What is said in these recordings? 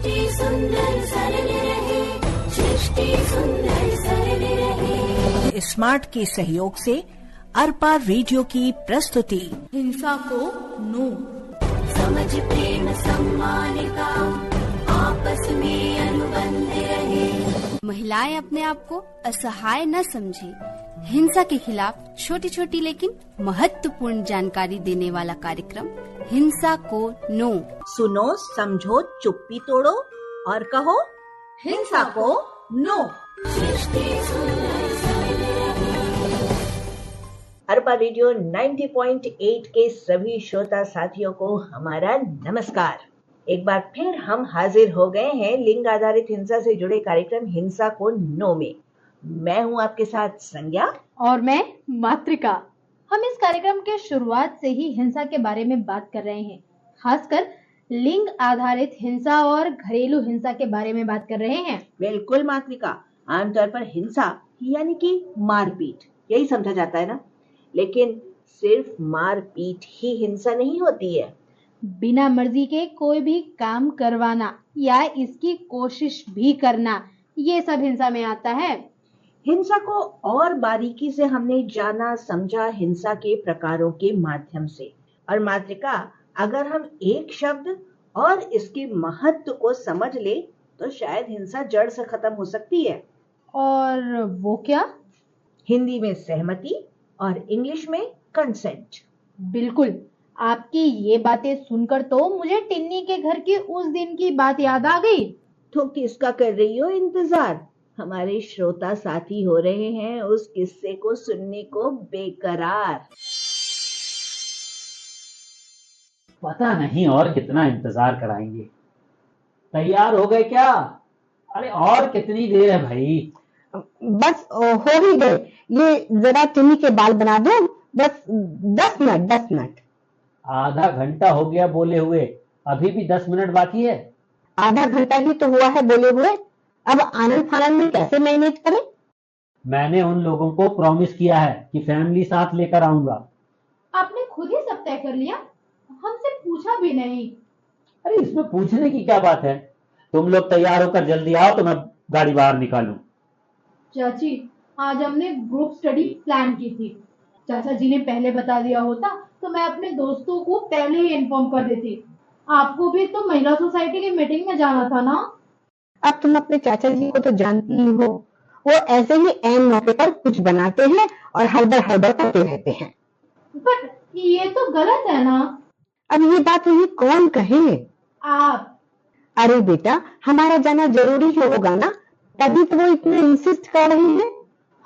सृष्टि सुंदर सरल रहे, सृष्टि सुंदर सरल रहे। स्मार्ट के सहयोग से अरपा रेडियो की प्रस्तुति हिंसा को नो। समझ प्रेम सम्मान का आपस में अनुबंध रहे। महिलाएं अपने आप को असहाय न समझे। हिंसा के खिलाफ छोटी छोटी लेकिन महत्वपूर्ण जानकारी देने वाला कार्यक्रम हिंसा को नो। सुनो, समझो, चुप्पी तोड़ो और कहो हिंसा को नो। सृष्टि सुंदर सरल रहे। अरपा रेडियो 90.8 के सभी श्रोता साथियों को हमारा नमस्कार। एक बार फिर हम हाजिर हो गए हैं लिंग आधारित हिंसा से जुड़े कार्यक्रम हिंसा को नो में। मैं हूं आपके साथ संज्ञा और मैं मातृका। हम इस कार्यक्रम के शुरुआत से ही हिंसा के बारे में बात कर रहे हैं, खासकर लिंग आधारित हिंसा और घरेलू हिंसा के बारे में बात कर रहे हैं। बिल्कुल मातृका, आमतौर पर हिंसा यानी कि मारपीट यही समझा जाता है ना, लेकिन सिर्फ मारपीट ही हिंसा नहीं होती है। बिना मर्जी के कोई भी काम करवाना या इसकी कोशिश भी करना, ये सब हिंसा में आता है। हिंसा को और बारीकी से हमने जाना समझा हिंसा के प्रकारों के माध्यम से। और मातृका, अगर हम एक शब्द और इसके महत्व को समझ ले तो शायद हिंसा जड़ से खत्म हो सकती है। और वो क्या? हिंदी में सहमति और इंग्लिश में कंसेंट। बिल्कुल, आपकी ये बातें सुनकर तो मुझे टिन्नी के घर की उस दिन की बात याद आ गई। तो किसका कर रही हो इंतजार? हमारे श्रोता साथी हो रहे हैं उस किस्से को सुनने को बेकरार। पता नहीं और कितना इंतजार कराएंगे। तैयार हो गए क्या? अरे और कितनी देर है भाई? बस हो ही गए। ये जरा टिन्नी के बाल बना दो, बस 10 मिनट 10 मिनट। आधा घंटा हो गया बोले हुए, अभी भी 10 मिनट बाकी है। आधा घंटा ही तो हुआ है बोले हुए, अब आनंद फानंद में कैसे मैनेज करें? मैंने उन लोगों को प्रॉमिस किया है कि फैमिली साथ लेकर आऊंगा। आपने खुद ही सब तय कर लिया, हमसे पूछा भी नहीं। अरे इसमें पूछने की क्या बात है? तुम लोग तैयार होकर जल्दी आओ तो मैं गाड़ी बाहर निकालूं। चाची, आज हमने ग्रुप स्टडी प्लान की थी। चाचा जी ने पहले बता दिया होता तो मैं अपने दोस्तों को पहले ही इन्फॉर्म कर देती। आपको भी तो महिला सोसाइटी की मीटिंग में जाना था ना। अब तुम अपने चाचा जी को तो जानती ही हो, वो ऐसे ही ऐन मौके पर कुछ बनाते हैं और हड़बड़ करते रहते हैं। बट ये तो गलत है ना। अब ये बात उन्हें कौन कहे? आप। अरे बेटा, हमारा जाना जरूरी होगा ना, तभी तो वो इतने इंसिस्ट कर रहे हैं।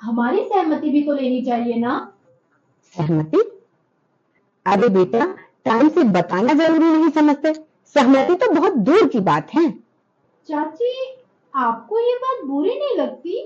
हमारी सहमति भी तो लेनी चाहिए ना। सहमति? अरे बेटा, टाइम से बताना जरूरी नहीं समझते? सहमति तो बहुत दूर की बात है। चाची, आपको ये बात बुरी नहीं लगती?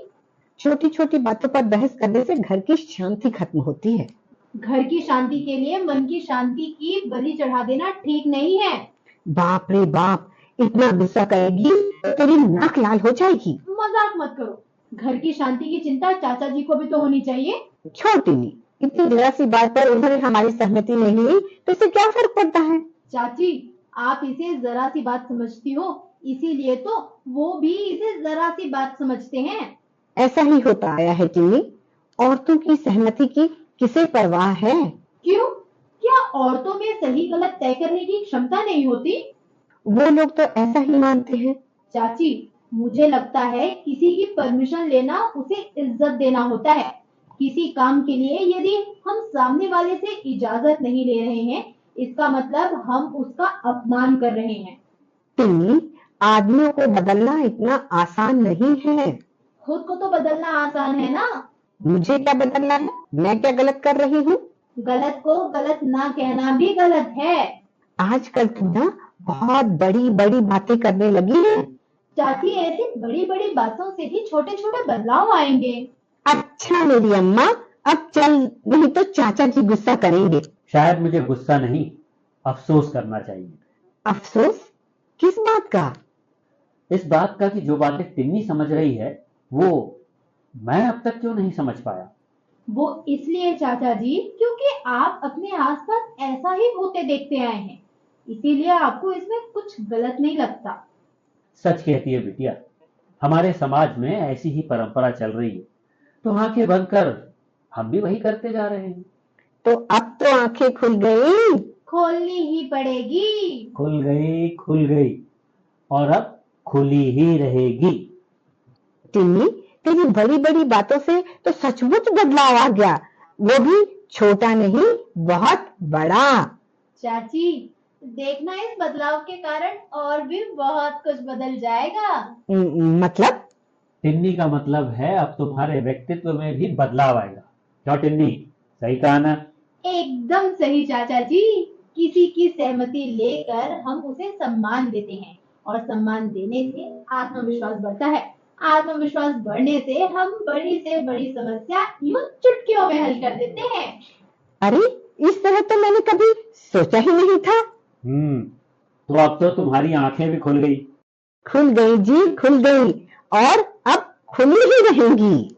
छोटी छोटी बातों पर बहस करने से घर की शांति खत्म होती है। घर की शांति के लिए मन की शांति की बलि चढ़ा देना ठीक नहीं है। बाप रे बाप, इतना गुस्सा करेगी तो तेरी नाक लाल हो जाएगी। मजाक मत करो, घर की शांति की चिंता चाचा जी को भी तो होनी चाहिए। छोटी नहीं, इतनी जरा सी बात पर उन्होंने हमारी सहमति नहीं ली तो इससे क्या फर्क पड़ता है? चाची, आप इसे जरा सी बात समझती हो, इसीलिए तो वो भी इसे जरा सी बात समझते हैं। ऐसा ही होता आया है टिन्नी, औरतों की सहमति की किसे परवाह है? क्यों? क्या औरतों में सही गलत तय करने की क्षमता नहीं होती? वो लोग तो ऐसा ही मानते हैं। चाची, मुझे लगता है किसी की परमिशन लेना उसे इज्जत देना होता है। किसी काम के लिए यदि हम सामने वाले से इजाजत नहीं ले रहे हैं, इसका मतलब हम उसका अपमान कर रहे हैं। टिन्नी, आदमियों को बदलना इतना आसान नहीं है। खुद को तो बदलना आसान है ना। मुझे क्या बदलना है? मैं क्या गलत कर रही हूँ? गलत को गलत ना कहना भी गलत है। आजकल तुम ना बहुत बड़ी बड़ी बातें करने लगी है। चाची, ऐसी बड़ी बड़ी बातों से भी छोटे छोटे बदलाव आएंगे। अच्छा मेरी अम्मा, अब चल, नहीं तो चाचा जी गुस्सा करेंगे। शायद मुझे गुस्सा नहीं, अफसोस करना चाहिए। अफसोस? किस बात का? इस बात का कि जो बातें टिन्नी समझ रही है वो मैं अब तक क्यों नहीं समझ पाया। वो इसलिए चाचा जी, क्योंकि आप अपने आसपास ऐसा ही होते देखते आए हैं, इसीलिए आपको इसमें कुछ गलत नहीं लगता। सच कहती है बिटिया, हमारे समाज में ऐसी ही परंपरा चल रही है, तो आंखें बंद कर हम भी वही करते जा रहे हैं। तो अब तो आंखें खुल गई। खोलनी ही पड़ेगी। खुल गई और अब खुली ही रहेगी। टिन्नी, तेरी बड़ी बड़ी बातों से तो सचमुच बदलाव आ गया, वो भी छोटा नहीं, बहुत बड़ा। चाची, देखना इस बदलाव के कारण और भी बहुत कुछ बदल जाएगा। मतलब? टिन्नी का मतलब है अब तुम्हारे व्यक्तित्व में भी बदलाव आएगा। क्यों टिन्नी, सही कहा ना? एकदम सही चाचा जी। किसी की सहमति लेकर हम उसे सम्मान देते हैं और सम्मान देने से आत्मविश्वास बढ़ता है। आत्मविश्वास बढ़ने से हम बड़ी से बड़ी समस्या यूं चुटकियों में हल कर देते हैं। अरे, इस तरह तो मैंने कभी सोचा ही नहीं था। तो अब तो तुम्हारी आंखें भी खुल गई। खुल गई जी, खुल गई, और अब खुली ही रहेंगी।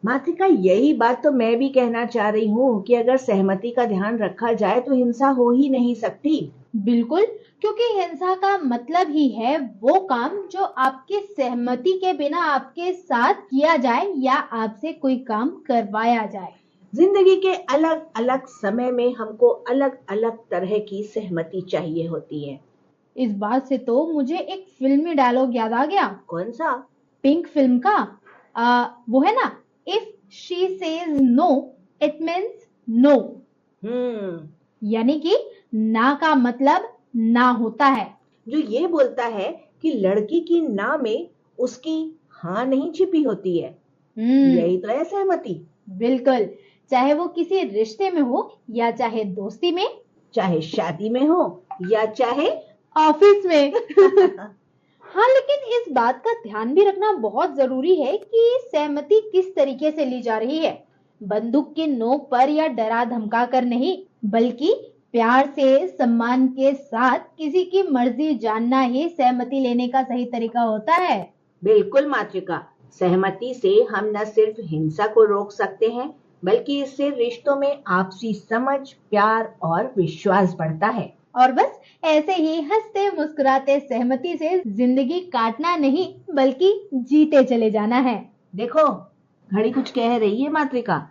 मातृका, यही बात तो मैं भी कहना चाह रही हूँ कि अगर सहमति का ध्यान रखा जाए तो हिंसा हो ही नहीं सकती। बिल्कुल, क्योंकि हिंसा का मतलब ही है वो काम जो आपकी सहमति के बिना आपके साथ किया जाए या आपसे कोई काम करवाया जाए। जिंदगी के अलग अलग समय में हमको अलग अलग तरह की सहमति चाहिए होती है। इस बात से तो मुझे एक फिल्मी डायलॉग याद आ गया। कौन सा? पिंक फिल्म का। वो है ना, if she says no it means no. यानी कि ना का मतलब ना होता है। जो ये बोलता है कि लड़की की ना में उसकी हाँ नहीं छिपी होती है। यही तो है सहमति। बिल्कुल, चाहे वो किसी रिश्ते में हो या चाहे दोस्ती में, चाहे शादी में हो या चाहे ऑफिस में। हाँ, लेकिन इस बात का ध्यान भी रखना बहुत जरूरी है कि सहमति किस तरीके से ली जा रही है। बंदूक की नोक पर या डरा धमका कर नहीं, बल्कि प्यार से, सम्मान के साथ किसी की मर्जी जानना ही सहमति लेने का सही तरीका होता है। बिल्कुल मातृका, सहमति से हम न सिर्फ हिंसा को रोक सकते हैं, बल्कि इससे रिश्तों में आपसी समझ, प्यार और विश्वास बढ़ता है। और बस ऐसे ही हंसते मुस्कुराते सहमति से जिंदगी काटना नहीं, बल्कि जीते चले जाना है। देखो, घड़ी कुछ कह रही है मातृका।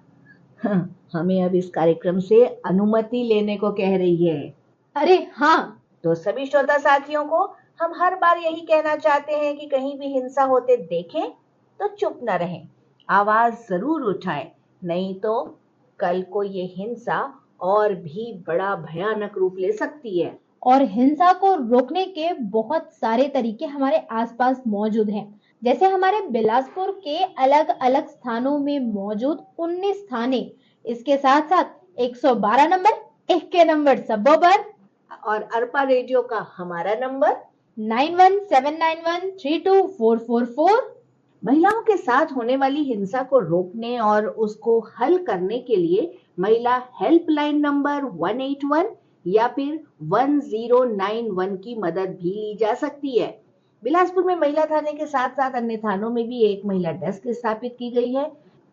हमें अब इस कार्यक्रम से अनुमति लेने को कह रही है। अरे हाँ, तो सभी श्रोता साथियों को हम हर बार यही कहना चाहते हैं कि कहीं भी हिंसा होते देखें तो चुप न रहें, आवाज जरूर उठाएं, नहीं तो कल को ये हिंसा और भी बड़ा भयानक रूप ले सकती है। और हिंसा को रोकने के बहुत सारे तरीके हमारे आसपास मौजूद हैं। जैसे हमारे बिलासपुर के अलग अलग स्थानों में मौजूद 19 थाने, इसके साथ साथ 112 नंबर, 1 नंबर सबोबर, और अरपा रेडियो का हमारा नंबर 9179132444। महिलाओं के साथ होने वाली हिंसा को रोकने और उसको हल करने के लिए महिला हेल्पलाइन नंबर 181 या फिर 1091 की मदद भी ली जा सकती है। बिलासपुर में महिला थाने के साथ साथ अन्य थानों में भी एक महिला डेस्क स्थापित की गई है,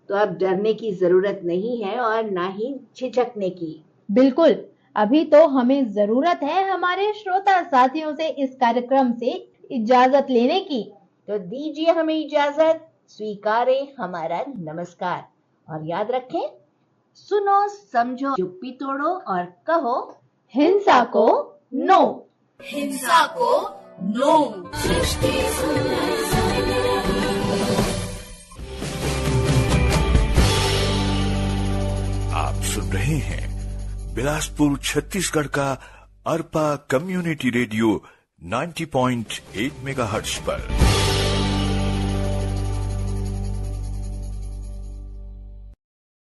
तो अब डरने की जरूरत नहीं है और ना ही झिझकने की। बिल्कुल, अभी तो हमें जरूरत है हमारे श्रोता साथियों से इस कार्यक्रम से इजाजत लेने की। तो दीजिए हमें इजाजत, स्वीकारे हमारा नमस्कार, और याद रखें, सुनो, समझो, चुप्पी तोड़ो और कहो हिंसा को नो। हिंसा को नो। सृष्टि सुंदर सजग रहे। आप सुन रहे हैं बिलासपुर छत्तीसगढ़ का अरपा कम्युनिटी रेडियो 90.8 मेगाहर्ट्ज पर।